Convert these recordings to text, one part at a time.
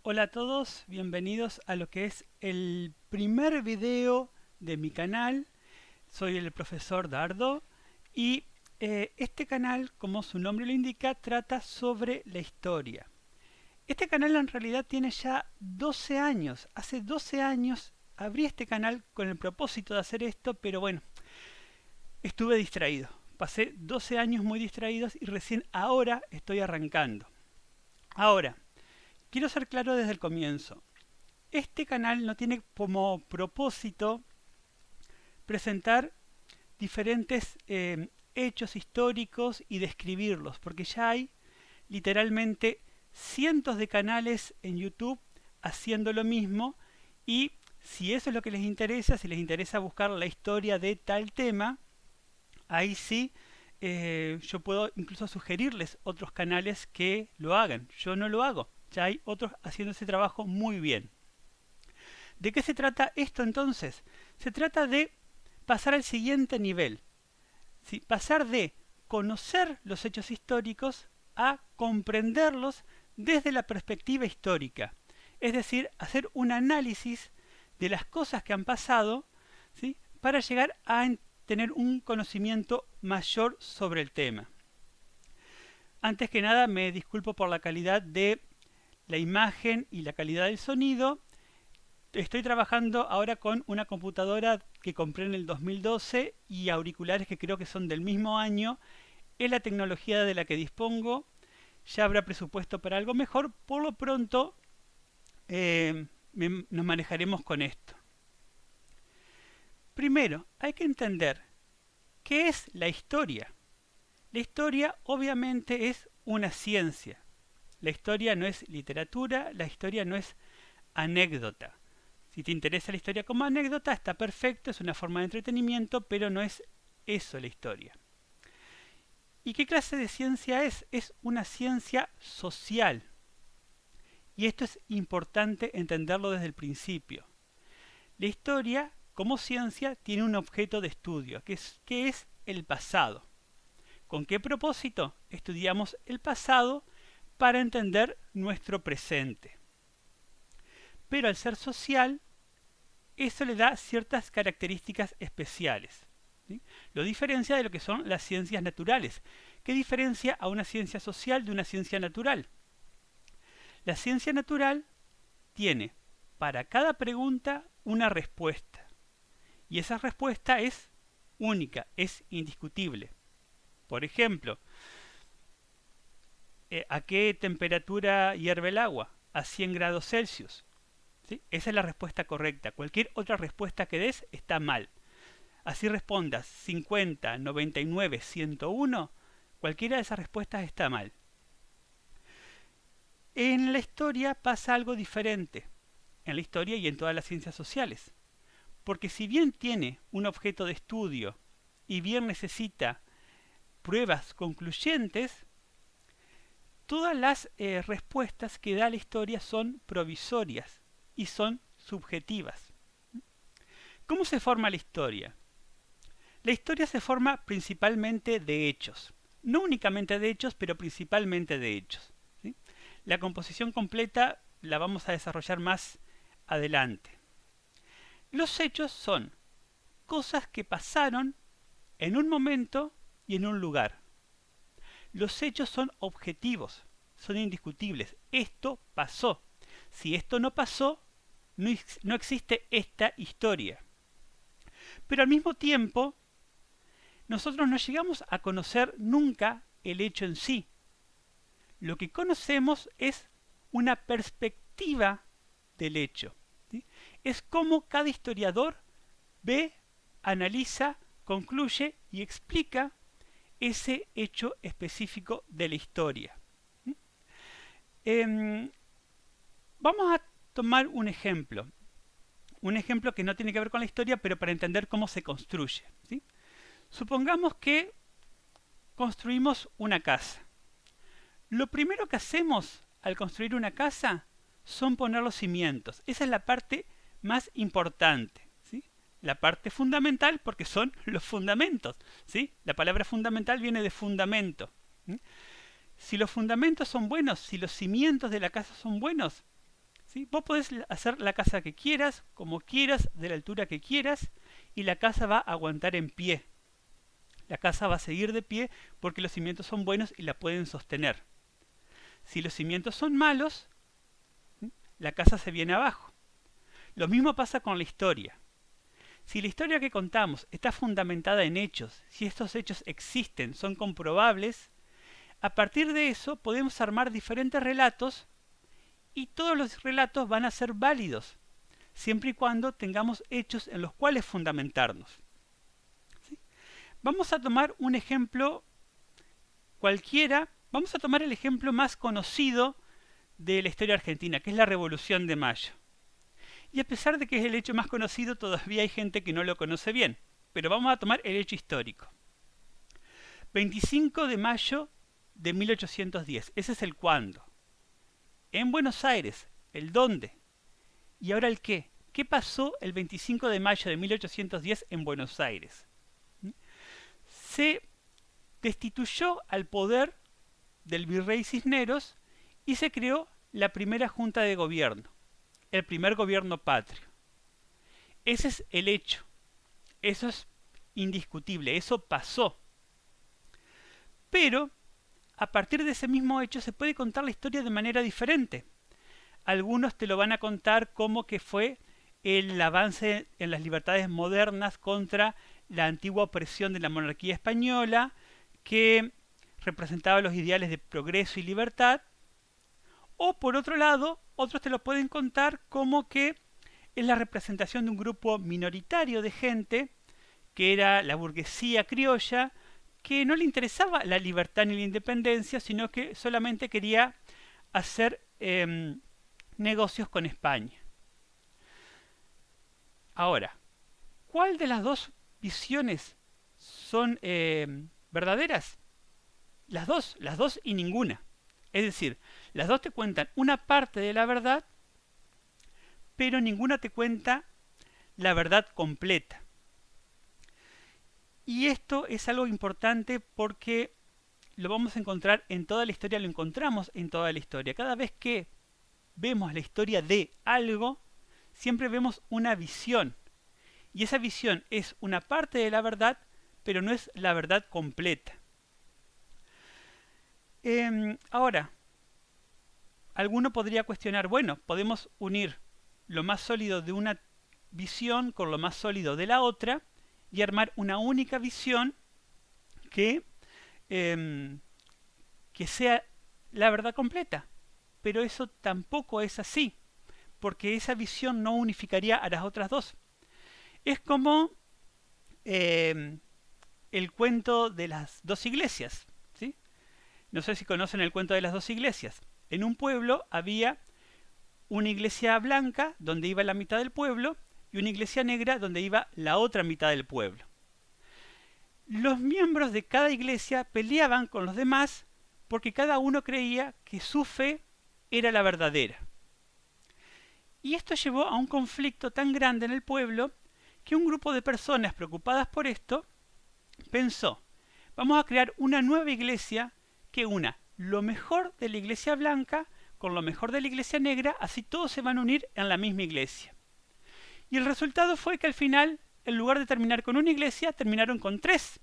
Hola a todos, bienvenidos a lo que es el primer video de mi canal. Soy el profesor Dardo y este canal, como su nombre lo indica, trata sobre la historia. Este canal en realidad tiene ya 12 años. Hace 12 años abrí este canal con el propósito de hacer esto, pero bueno, estuve distraído. Pasé 12 años muy distraídos y recién ahora estoy arrancando. Ahora, quiero ser claro desde el comienzo. Este canal no tiene como propósito presentar diferentes hechos históricos y describirlos, porque ya hay literalmente cientos de canales en YouTube haciendo lo mismo y si eso es lo que les interesa, si les interesa buscar la historia de tal tema, ahí sí yo puedo incluso sugerirles otros canales que lo hagan. Yo no lo hago, ya hay otros haciendo ese trabajo muy bien. ¿De qué se trata esto entonces? Se trata de pasar al siguiente nivel, ¿sí? Pasar de conocer los hechos históricos a comprenderlos desde la perspectiva histórica. Es decir, hacer un análisis de las cosas que han pasado, ¿sí? Para llegar a tener un conocimiento mayor sobre el tema. Antes que nada, me disculpo por la calidad de la imagen y la calidad del sonido. Estoy trabajando ahora con una computadora que compré en el 2012 y auriculares que creo que son del mismo año. Es la tecnología de la que dispongo. Ya habrá presupuesto para algo mejor. Por lo pronto nos manejaremos con esto. Primero, hay que entender qué es la historia. La historia obviamente es una ciencia. La historia no es literatura, la historia no es anécdota. Si te interesa la historia como anécdota, está perfecto, es una forma de entretenimiento, pero no es eso la historia. ¿Y qué clase de ciencia es? Es una ciencia social. Y esto es importante entenderlo desde el principio. La historia, como ciencia, tiene un objeto de estudio, que es el pasado. ¿Con qué propósito? Estudiamos el pasado para entender nuestro presente. Pero al ser social, eso le da ciertas características especiales. ¿Sí? Lo diferencia de lo que son las ciencias naturales. ¿Qué diferencia a una ciencia social de una ciencia natural? La ciencia natural tiene para cada pregunta una respuesta. Y esa respuesta es única, es indiscutible. Por ejemplo, ¿a qué temperatura hierve el agua? A 100 grados Celsius. ¿Sí? Esa es la respuesta correcta. Cualquier otra respuesta que des está mal. Así respondas 50, 99, 101, cualquiera de esas respuestas está mal. En la historia pasa algo diferente. En la historia y en todas las ciencias sociales. Porque si bien tiene un objeto de estudio y bien necesita pruebas concluyentes, todas las respuestas que da la historia son provisorias y son subjetivas. ¿Cómo se forma la historia? La historia se forma principalmente de hechos. No únicamente de hechos, pero principalmente de hechos. ¿Sí? La composición completa la vamos a desarrollar más adelante. Los hechos son cosas que pasaron en un momento y en un lugar. Los hechos son objetivos, son indiscutibles. Esto pasó. Si esto no pasó, no existe esta historia. Pero al mismo tiempo, nosotros no llegamos a conocer nunca el hecho en sí. Lo que conocemos es una perspectiva del hecho. ¿Sí? Es como cada historiador ve, analiza, concluye y explica ese hecho específico de la historia. Vamos a tomar un ejemplo que no tiene que ver con la historia, pero para entender cómo se construye. ¿Sí? Supongamos que construimos una casa. Lo primero que hacemos al construir una casa son poner los cimientos. Esa es la parte más importante. ¿Sí? La parte fundamental porque son los fundamentos. ¿Sí? La palabra fundamental viene de fundamento. ¿Sí? Si los fundamentos son buenos, si los cimientos de la casa son buenos, ¿sí? Vos podés hacer la casa que quieras, como quieras, de la altura que quieras, y la casa va a aguantar en pie. La casa va a seguir de pie porque los cimientos son buenos y la pueden sostener. Si los cimientos son malos, la casa se viene abajo. Lo mismo pasa con la historia. Si la historia que contamos está fundamentada en hechos, si estos hechos existen, son comprobables, a partir de eso podemos armar diferentes relatos y todos los relatos van a ser válidos, siempre y cuando tengamos hechos en los cuales fundamentarnos. ¿Sí? Vamos a tomar un ejemplo cualquiera, vamos a tomar el ejemplo más conocido de la historia argentina, que es la Revolución de Mayo. Y a pesar de que es el hecho más conocido, todavía hay gente que no lo conoce bien. Pero vamos a tomar el hecho histórico. 25 de mayo de 1810. Ese es el cuándo. En Buenos Aires. El dónde. Y ahora el qué. ¿Qué pasó el 25 de mayo de 1810 en Buenos Aires? Se destituyó al poder del virrey Cisneros y se creó la primera junta de gobierno. El primer gobierno patrio. Ese es el hecho. Eso es indiscutible. Eso pasó. Pero, a partir de ese mismo hecho se puede contar la historia de manera diferente. Algunos te lo van a contar como que fue el avance en las libertades modernas contra la antigua opresión de la monarquía española, que representaba los ideales de progreso y libertad. O por otro lado, otros te lo pueden contar como que es la representación de un grupo minoritario de gente, que era la burguesía criolla, que no le interesaba la libertad ni la independencia, sino que solamente quería hacer negocios con España. Ahora, ¿cuál de las dos visiones son verdaderas? Las dos y ninguna. Es decir, las dos te cuentan una parte de la verdad, pero ninguna te cuenta la verdad completa. Y esto es algo importante porque lo vamos a encontrar en toda la historia, lo encontramos en toda la historia. Cada vez que vemos la historia de algo, siempre vemos una visión. Y esa visión es una parte de la verdad, pero no es la verdad completa. Ahora, alguno podría cuestionar, bueno, podemos unir lo más sólido de una visión con lo más sólido de la otra y armar una única visión que sea la verdad completa. Pero eso tampoco es así, porque esa visión no unificaría a las otras dos. Es como el cuento de las dos iglesias, ¿sí? No sé si conocen el cuento de las dos iglesias. En un pueblo había una iglesia blanca donde iba la mitad del pueblo y una iglesia negra donde iba la otra mitad del pueblo. Los miembros de cada iglesia peleaban con los demás porque cada uno creía que su fe era la verdadera. Y esto llevó a un conflicto tan grande en el pueblo que un grupo de personas preocupadas por esto pensó, vamos a crear una nueva iglesia que una lo mejor de la iglesia blanca con lo mejor de la iglesia negra, así todos se van a unir en la misma iglesia. Y el resultado fue que al final, en lugar de terminar con una iglesia, terminaron con tres.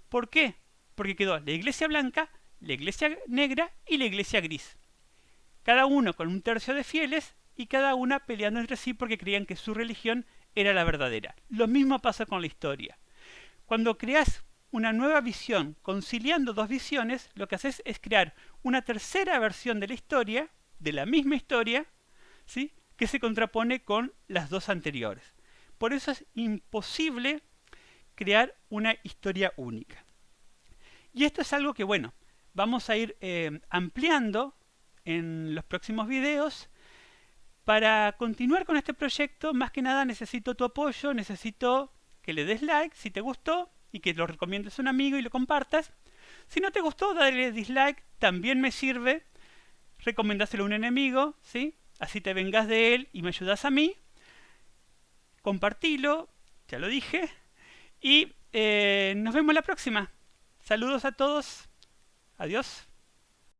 ¿Por qué? Porque quedó la iglesia blanca, la iglesia negra y la iglesia gris. Cada uno con un tercio de fieles y cada una peleando entre sí porque creían que su religión era la verdadera. Lo mismo pasa con la historia. Cuando creas una nueva visión conciliando dos visiones, lo que haces es crear una tercera versión de la historia, de la misma historia, ¿sí?, que se contrapone con las dos anteriores. Por eso es imposible crear una historia única. Y esto es algo que, bueno, vamos a ir ampliando en los próximos videos. Para continuar con este proyecto, más que nada necesito tu apoyo, necesito que le des like si te gustó y que lo recomiendes a un amigo y lo compartas. Si no te gustó, dale dislike, también me sirve. Recomendáselo a un enemigo, ¿sí? Así te vengas de él y me ayudas a mí. Compartilo, ya lo dije. Y nos vemos la próxima. Saludos a todos. Adiós.